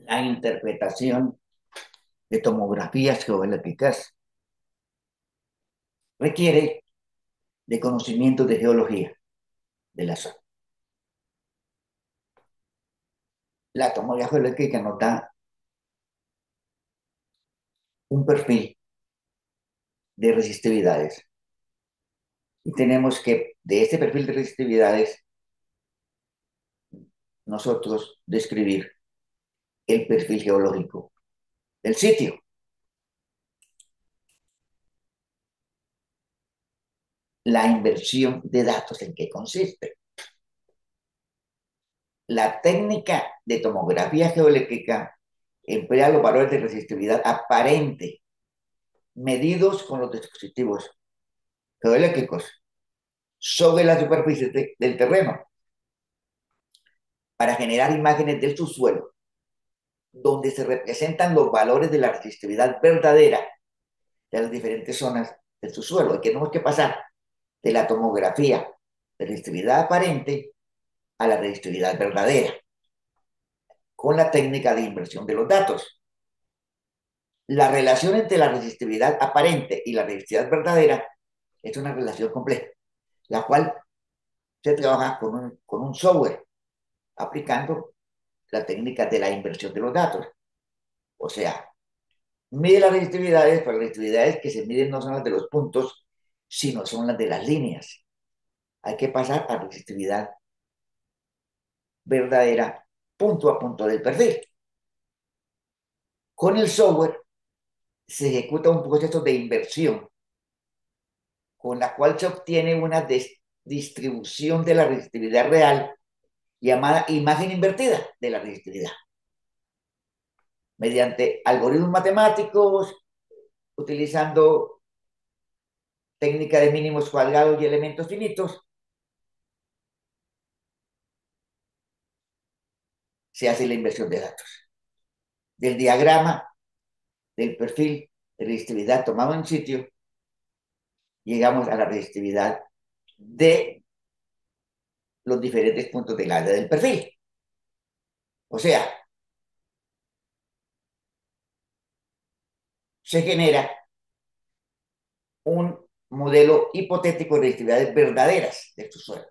La interpretación de tomografías geológicas requiere de conocimiento de geología de la zona. La tomografía geológica nos da un perfil de resistividades y tenemos que, de este perfil de resistividades, nosotros describir el perfil geológico del sitio. La inversión de datos, ¿en qué consiste? La técnica de tomografía geológica emplea los valores de resistividad aparente medidos con los dispositivos geológicos sobre la superficie del terreno para generar imágenes del subsuelo donde se representan los valores de la resistividad verdadera de las diferentes zonas del subsuelo. Y tenemos que pasar de la tomografía de resistividad aparente a la resistividad verdadera con la técnica de inversión de los datos. La relación entre la resistividad aparente y la resistividad verdadera es una relación compleja, la cual se trabaja con un software aplicando la técnica de la inversión de los datos. O sea, mide las resistividades, pero las resistividades que se miden no son las de los puntos, sino son las de las líneas. Hay que pasar a resistividad verdadera punto a punto del perfil. Con el software se ejecuta un proceso de inversión con la cual se obtiene una distribución de la resistividad real llamada imagen invertida de la resistividad. Mediante algoritmos matemáticos, utilizando técnica de mínimos cuadrados y elementos finitos, se hace la inversión de datos. Del diagrama, del perfil de resistividad tomado en sitio, llegamos a la resistividad de los diferentes puntos del área del perfil. O sea, se genera un modelo hipotético de resistividades verdaderas de su suelo.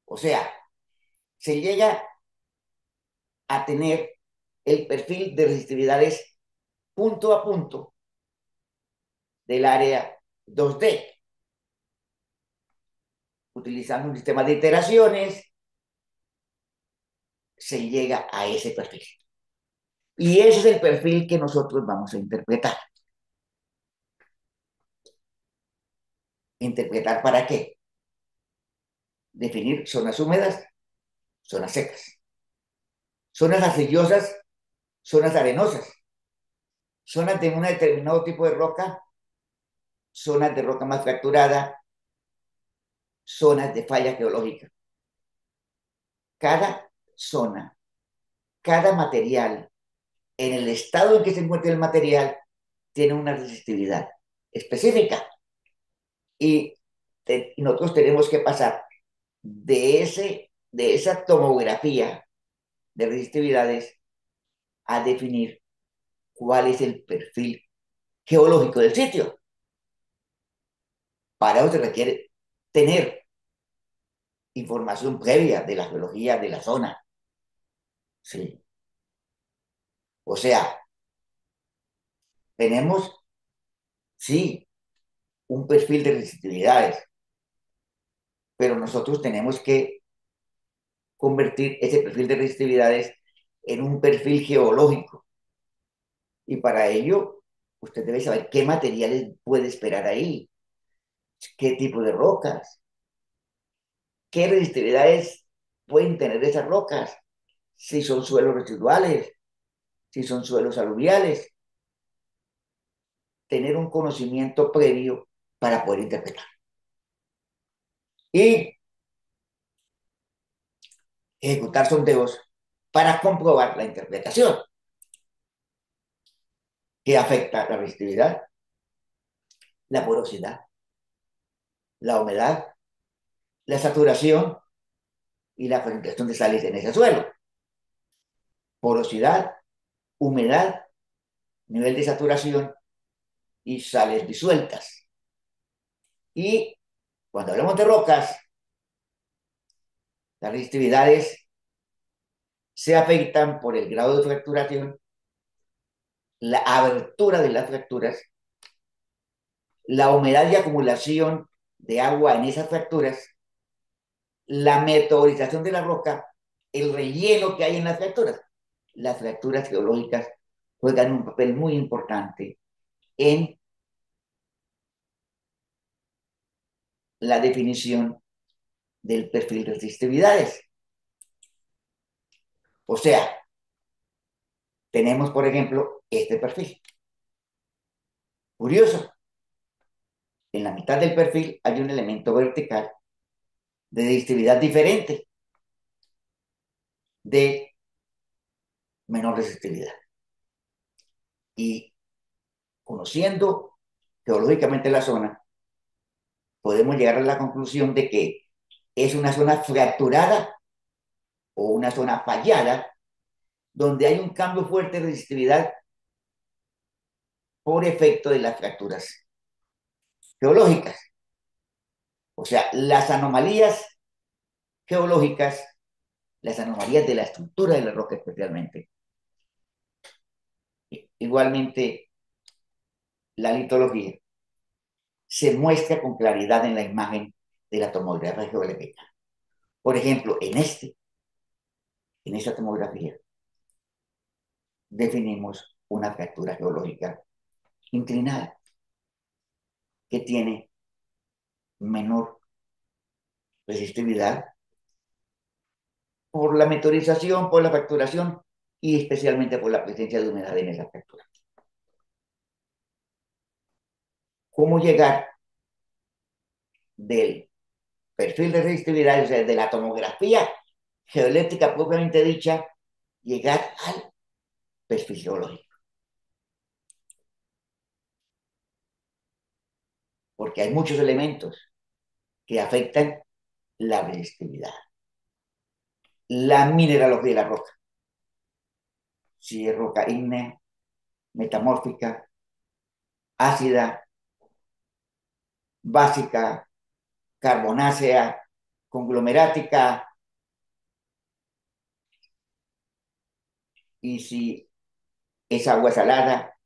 O sea, se llega a tener el perfil de resistividades punto a punto del área 2D, utilizando un sistema de iteraciones, se llega a ese perfil. Y ese es el perfil que nosotros vamos a interpretar. ¿Interpretar para qué? Definir zonas húmedas, zonas secas, zonas arcillosas, zonas arenosas, zonas de un determinado tipo de roca, zonas de roca más fracturada, zonas de falla geológica. Cada zona, cada material, en el estado en que se encuentra el material, tiene una resistividad específica. Y nosotros tenemos que pasar de esa tomografía de resistividades a definir cuál es el perfil geológico del sitio. Para eso se requiere tener información previa de la geología de la zona. Sí. O sea, tenemos, sí, un perfil de resistividades, pero nosotros tenemos que convertir ese perfil de resistividades en un perfil geológico. Y para ello, usted debe saber qué materiales puede esperar ahí, qué tipo de rocas, qué resistividades pueden tener esas rocas, si son suelos residuales, si son suelos aluviales, tener un conocimiento previo para poder interpretar. Y ejecutar sondeos para comprobar la interpretación que afecta la resistividad, la porosidad, la humedad, la saturación y la concentración de sales en ese suelo. porosidad, humedad, nivel de saturación y sales disueltas. Y cuando hablamos de rocas, las resistividades se afectan por el grado de fracturación, la abertura de las fracturas, la humedad y acumulación de agua en esas fracturas, la meteorización de la roca, el relleno que hay en las fracturas. Las fracturas geológicas juegan un papel muy importante en la definición del perfil de resistividades. O sea, tenemos, por ejemplo, este perfil. Curioso, en la mitad del perfil hay un elemento vertical de resistividad diferente, de menor resistividad. Y conociendo geológicamente la zona, podemos llegar a la conclusión de que es una zona fracturada o una zona fallada donde hay un cambio fuerte de resistividad por efecto de las fracturas geológicas. O sea, las anomalías geológicas, las anomalías de la estructura de la roca especialmente. Igualmente, la litología se muestra con claridad en la imagen de la tomografía geológica. Por ejemplo, en esta tomografía, definimos una fractura geológica inclinada que tiene menor resistividad por la meteorización, por la fracturación y especialmente por la presencia de humedad en esa fractura. ¿Cómo llegar del perfil de resistividad, o sea, de la tomografía geoeléctrica propiamente dicha, llegar al perfil geológico? Porque hay muchos elementos que afectan la resistividad. La mineralogía de la roca, si es roca ígnea, metamórfica, ácida, básica, carbonácea, conglomerática, y si es agua salada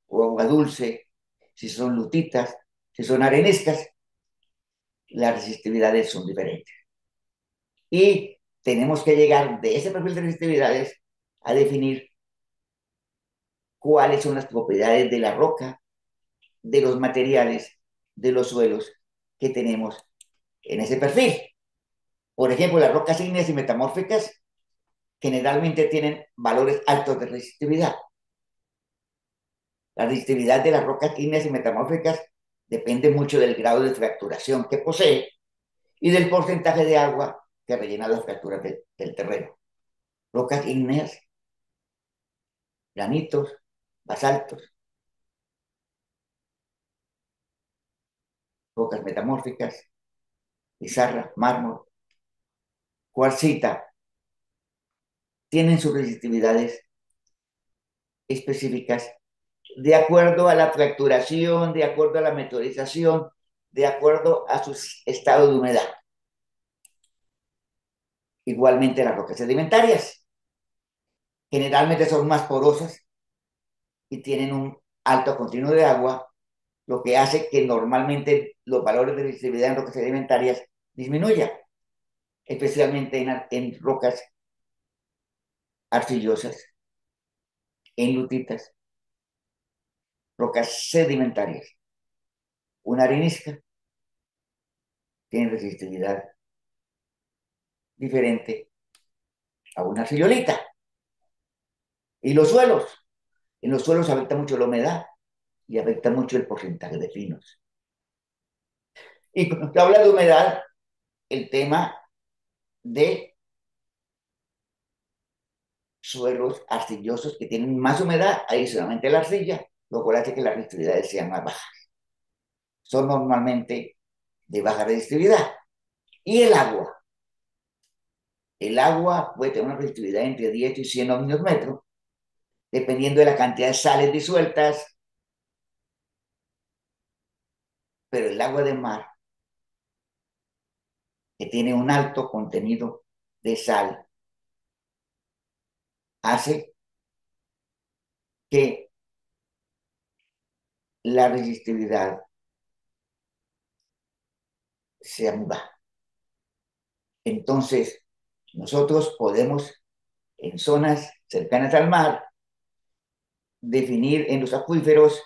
o agua dulce, si son lutitas, si son areniscas, las resistividades son diferentes. Y tenemos que llegar de ese perfil de resistividades a definir cuáles son las propiedades de la roca, de los materiales, de los suelos que tenemos en ese perfil. Por ejemplo, las rocas ígneas y metamórficas generalmente tienen valores altos de resistividad. La resistividad de las rocas ígneas y metamórficas depende mucho del grado de fracturación que posee y del porcentaje de agua que rellena las fracturas del terreno. Rocas ígneas, granitos, basaltos, rocas metamórficas, pizarra, mármol, cuarcita, tienen sus resistividades específicas de acuerdo a la fracturación, de acuerdo a la meteorización, de acuerdo a su estado de humedad. Igualmente las rocas sedimentarias, generalmente son más porosas y tienen un alto continuo de agua, lo que hace que normalmente los valores de resistividad en rocas sedimentarias disminuyan, especialmente en rocas arcillosas, en lutitas, rocas sedimentarias. Una arenisca tiene resistividad diferente a una arcillolita. Y los suelos, en los suelos afecta mucho la humedad y afecta mucho el porcentaje de pinos. Y cuando se habla de humedad, el tema de suelos arcillosos que tienen más humedad, adicionalmente la arcilla, lo cual hace que las resistividades sean más bajas. Son normalmente de baja resistividad. Y el agua. El agua puede tener una resistividad entre 10 y 100 ohmios metros, dependiendo de la cantidad de sales disueltas, pero el agua de mar, que tiene un alto contenido de sal, hace que la resistividad sea muy baja. Entonces, nosotros podemos, en zonas cercanas al mar, definir en los acuíferos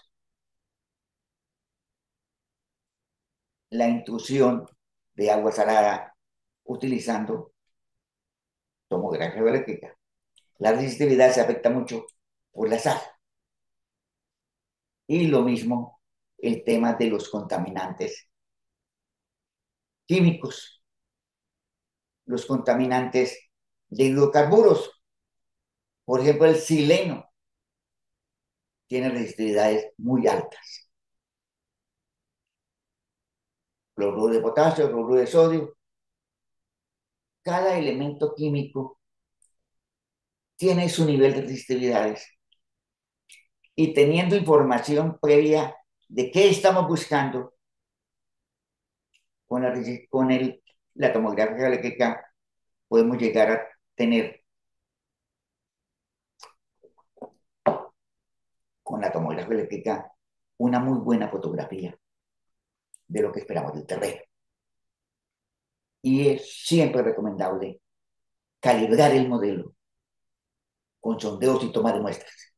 la intrusión de agua salada utilizando tomografía eléctrica. La resistividad se afecta mucho por la sal. Y lo mismo el tema de los contaminantes químicos, los contaminantes de hidrocarburos. Por ejemplo, el sileno tiene resistividades muy altas. Cloruro de potasio, cloruro de sodio. Cada elemento químico tiene su nivel de resistividades. Y teniendo información previa de qué estamos buscando con la tomografía eléctrica, podemos llegar a tener con la tomografía eléctrica una muy buena fotografía de lo que esperamos del terreno. Y es siempre recomendable calibrar el modelo con sondeos y toma de muestras.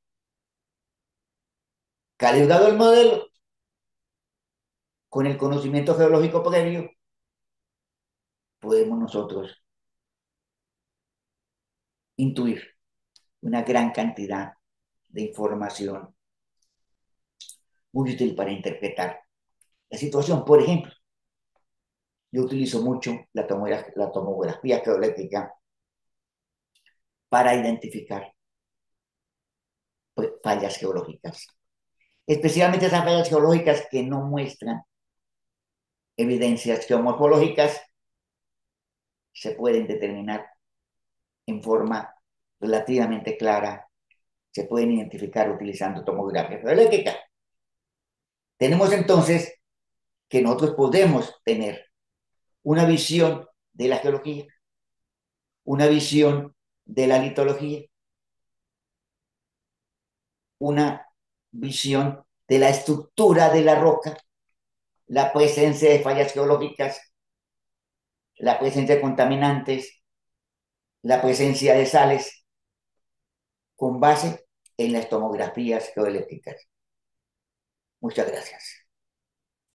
Calibrado el modelo con el conocimiento geológico previo, podemos nosotros intuir una gran cantidad de información muy útil para interpretar la situación. Por ejemplo, yo utilizo mucho la tomografía geoeléctrica para identificar, pues, fallas geológicas, especialmente esas fallas geológicas que no muestran evidencias geomorfológicas, se pueden determinar en forma relativamente clara, se pueden identificar utilizando tomografía geoeléctrica. Tenemos entonces que nosotros podemos tener una visión de la geología, una visión de la litología, una visión de la estructura de la roca, la presencia de fallas geológicas, la presencia de contaminantes, la presencia de sales, con base en las tomografías geoeléctricas. Muchas gracias.